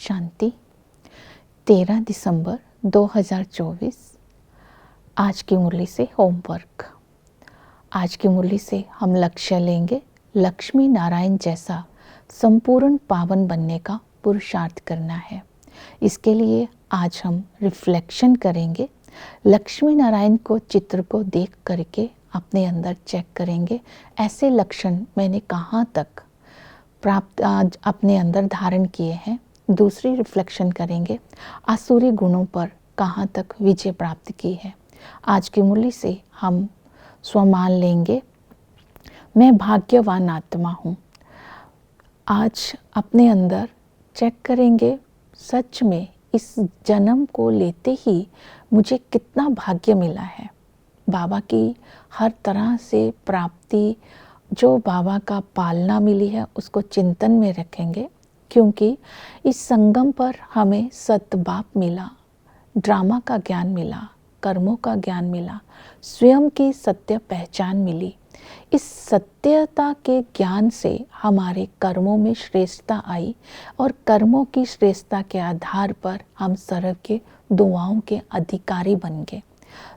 शांति। 13 दिसंबर 2024। आज की मुरली से होमवर्क। आज की मुरली से हम लक्ष्य लेंगे लक्ष्मी नारायण जैसा संपूर्ण पावन बनने का पुरुषार्थ करना है। इसके लिए आज हम रिफ्लेक्शन करेंगे। लक्ष्मी नारायण को चित्र को देख करके अपने अंदर चेक करेंगे, ऐसे लक्षण मैंने कहाँ तक प्राप्त आज अपने अंदर धारण किए हैं। दूसरी रिफ्लेक्शन करेंगे, आसुरी गुणों पर कहाँ तक विजय प्राप्त की है। आज की मुरली से हम स्वमान लेंगे, मैं भाग्यवान आत्मा हूँ। आज अपने अंदर चेक करेंगे, सच में इस जन्म को लेते ही मुझे कितना भाग्य मिला है। बाबा की हर तरह से प्राप्ति, जो बाबा का पालना मिली है, उसको चिंतन में रखेंगे, क्योंकि इस संगम पर हमें सतबाप मिला, ड्रामा का ज्ञान मिला, कर्मों का ज्ञान मिला, स्वयं की सत्य पहचान मिली। इस सत्यता के ज्ञान से हमारे कर्मों में श्रेष्ठता आई और कर्मों की श्रेष्ठता के आधार पर हम सर्व के दुआओं के अधिकारी बन गए।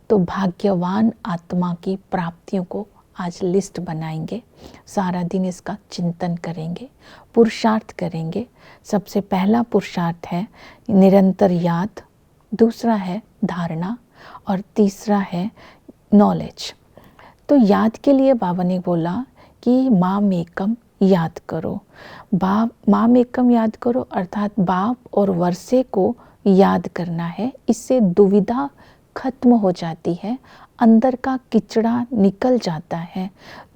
तो भाग्यवान आत्मा की प्राप्तियों को आज लिस्ट बनाएंगे, सारा दिन इसका चिंतन करेंगे, पुरुषार्थ करेंगे। सबसे पहला पुरुषार्थ है निरंतर याद, दूसरा है धारणा और तीसरा है नॉलेज। तो याद के लिए बाबा ने बोला कि माम एकम याद करो। माम एकम याद करो अर्थात बाप और वर्षे को याद करना है। इससे दुविधा खत्म हो जाती है, अंदर का किचड़ा निकल जाता है।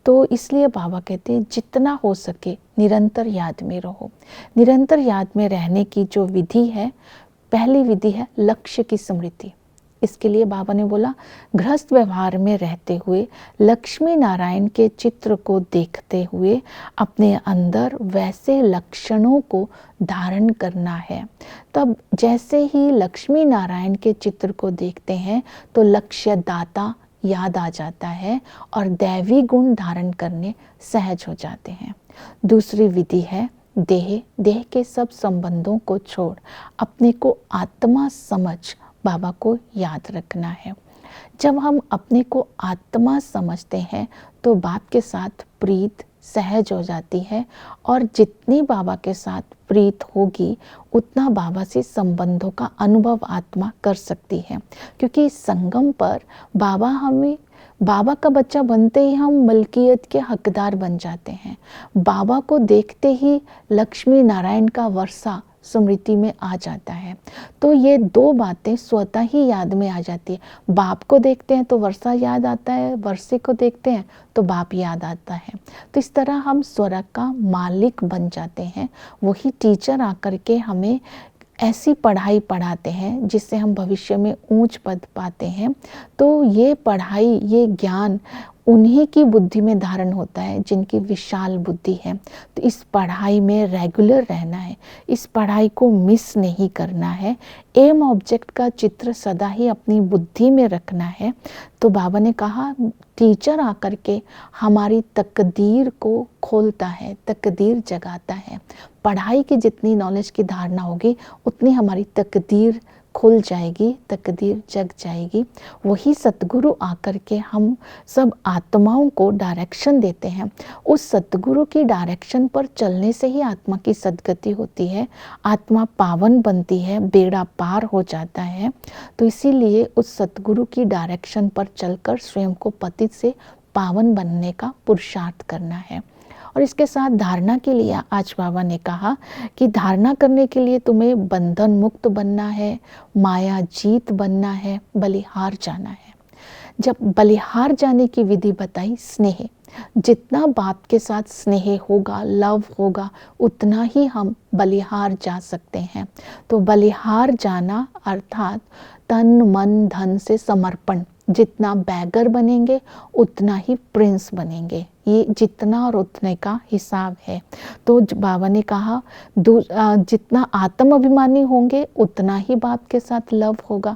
तो इसलिए बाबा कहते हैं जितना हो सके निरंतर याद में रहो। निरंतर याद में रहने की जो विधि है, पहली विधि है लक्ष्य की स्मृति। इसके लिए बाबा ने बोला गृहस्थ व्यवहार में रहते हुए लक्ष्मी नारायण के चित्र को देखते हुए अपने अंदर वैसे लक्षणों को धारण करना है। तब जैसे ही लक्ष्मी नारायण के चित्र को देखते हैं तो लक्ष्य दाता याद आ जाता है और दैवी गुण धारण करने सहज हो जाते हैं। दूसरी विधि है देह के सब संबंधों को छोड़ अपने को आत्मा समझ बाबा को याद रखना है। जब हम अपने को आत्मा समझते हैं तो बाप के साथ प्रीत सहज हो जाती है और जितनी बाबा के साथ प्रीत होगी उतना बाबा से संबंधों का अनुभव आत्मा कर सकती है। क्योंकि इस संगम पर बाबा का बच्चा बनते ही हम मलकियत के हकदार बन जाते हैं। बाबा को देखते ही लक्ष्मी नारायण का वर्षा स्मृति में आ जाता है। तो ये दो बातें स्वतः ही याद में आ जाती है। बाप को देखते हैं तो वर्षा याद आता है, वर्षे को देखते हैं तो बाप याद आता है। तो इस तरह हम स्वर्ग का मालिक बन जाते हैं। वही टीचर आकर के हमें ऐसी पढ़ाई पढ़ाते हैं जिससे हम भविष्य में ऊंच पद पाते हैं। तो ये पढ़ाई, ये ज्ञान उन्हीं की बुद्धि में धारण होता है जिनकी विशाल बुद्धि है। तो इस पढ़ाई में रेगुलर रहना है, इस पढ़ाई को मिस नहीं करना है। एम ऑब्जेक्ट का चित्र सदा ही अपनी बुद्धि में रखना है। तो बाबा ने कहा टीचर आकर के हमारी तकदीर को खोलता है, तकदीर जगाता है। पढ़ाई की जितनी नॉलेज की धारणा होगी उतनी हमारी तकदीर खुल जाएगी, तकदीर जग जाएगी। वही सतगुरु आकर के हम सब आत्माओं को डायरेक्शन देते हैं। उस सतगुरु की डायरेक्शन पर चलने से ही आत्मा की सद्गति होती है, आत्मा पावन बनती है, बेड़ा पार हो जाता है। तो इसीलिए उस सतगुरु की डायरेक्शन पर चलकर स्वयं को पतित से पावन बनने का पुरुषार्थ करना है। और इसके साथ धारणा के लिए आज बाबा ने कहा कि धारणा करने के लिए तुम्हें बंधन मुक्त बनना है, माया जीत बनना है, बलिहार जाना है। जब बलिहार जाने की विधि बताई, स्नेह, जितना बाप के साथ स्नेह होगा, लव होगा, उतना ही हम बलिहार जा सकते हैं। तो बलिहार जाना अर्थात तन मन धन से समर्पण। जितना बैगर बनेंगे उतना ही प्रिंस बनेंगे। ये जितना और उतने का हिसाब है। तो बाबा ने कहा जितना आत्म अभिमानी होंगे उतना ही बाप के साथ लव होगा।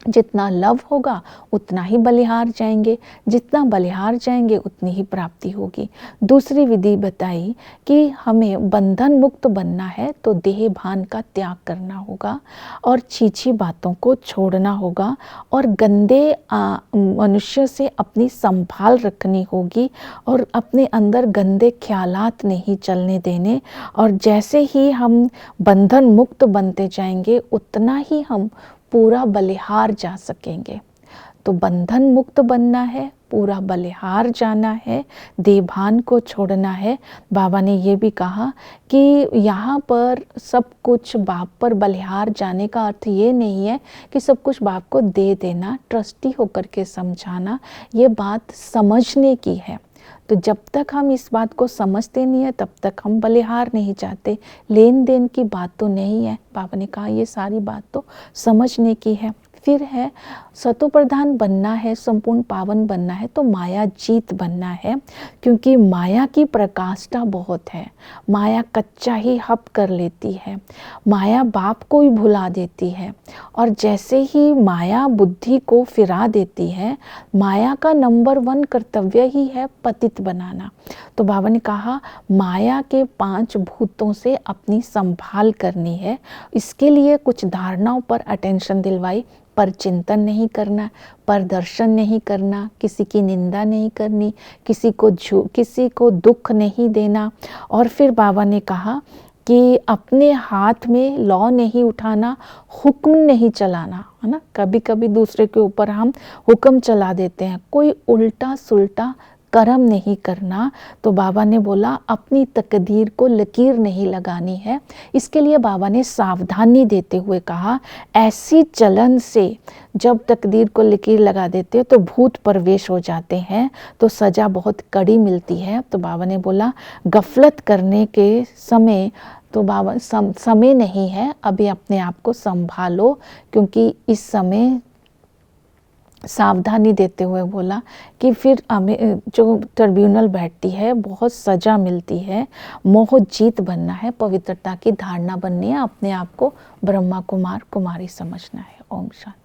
जितना लव होगा उतना ही बलिहार जाएंगे, जितना बलिहार जाएंगे उतनी ही प्राप्ति होगी। दूसरी विधि बताई कि हमें बंधन मुक्त बनना है तो देह भान का त्याग करना होगा और छीछी बातों को छोड़ना होगा और गंदे मनुष्य से अपनी संभाल रखनी होगी और अपने अंदर गंदे ख्यालात नहीं चलने देने। और जैसे ही हम बंधन मुक्त बनते जाएंगे उतना ही हम पूरा बलिहार जा सकेंगे। तो बंधन मुक्त बनना है, पूरा बलिहार जाना है, देभान को छोड़ना है। बाबा ने ये भी कहा कि यहाँ पर सब कुछ बाप पर बलिहार जाने का अर्थ ये नहीं है कि सब कुछ बाप को दे देना, ट्रस्टी होकर के समझाना। ये बात समझने की है। तो जब तक हम इस बात को समझते नहीं है तब तक हम बलिहार नहीं चाहते। लेन देन की बात तो नहीं है। बाबा ने कहा ये सारी बात तो समझने की है। फिर है सतो प्रधान बनना है, संपूर्ण पावन बनना है तो माया जीत बनना है, क्योंकि माया की प्रकाष्ठा बहुत है। माया कच्चा ही हप कर लेती है, माया बाप को ही भुला देती है। और जैसे ही माया बुद्धि को फिरा देती है, माया का नंबर 1 कर्तव्य ही है पतित बनाना। तो बाबा ने कहा माया के 5 भूतों से अपनी संभाल करनी है। इसके लिए कुछ धारणाओं पर अटेंशन दिलवाई, पर चिंतन नहीं करना, पर दर्शन नहीं करना, किसी की निंदा नहीं करनी, किसी को दुख नहीं देना। और फिर बाबा ने कहा कि अपने हाथ में लॉ नहीं उठाना, हुक्म नहीं चलाना, है ना। कभी कभी दूसरे के ऊपर हम हुक्म चला देते हैं, कोई उल्टा सुल्टा कर्म नहीं करना। तो बाबा ने बोला अपनी तकदीर को लकीर नहीं लगानी है। इसके लिए बाबा ने सावधानी देते हुए कहा ऐसी चलन से जब तकदीर को लकीर लगा देते तो भूत प्रवेश हो जाते हैं, तो सज़ा बहुत कड़ी मिलती है। तो बाबा ने बोला गफलत करने के समय तो बाबा समय नहीं है, अभी अपने आप को संभालो, क्योंकि इस समय सावधानी देते हुए बोला कि फिर हमें जो ट्रिब्यूनल बैठती है बहुत सज़ा मिलती है। मोह जीत बनना है, पवित्रता की धारणा बननी है, अपने आप को ब्रह्मा कुमार कुमारी समझना है। ओम शांति।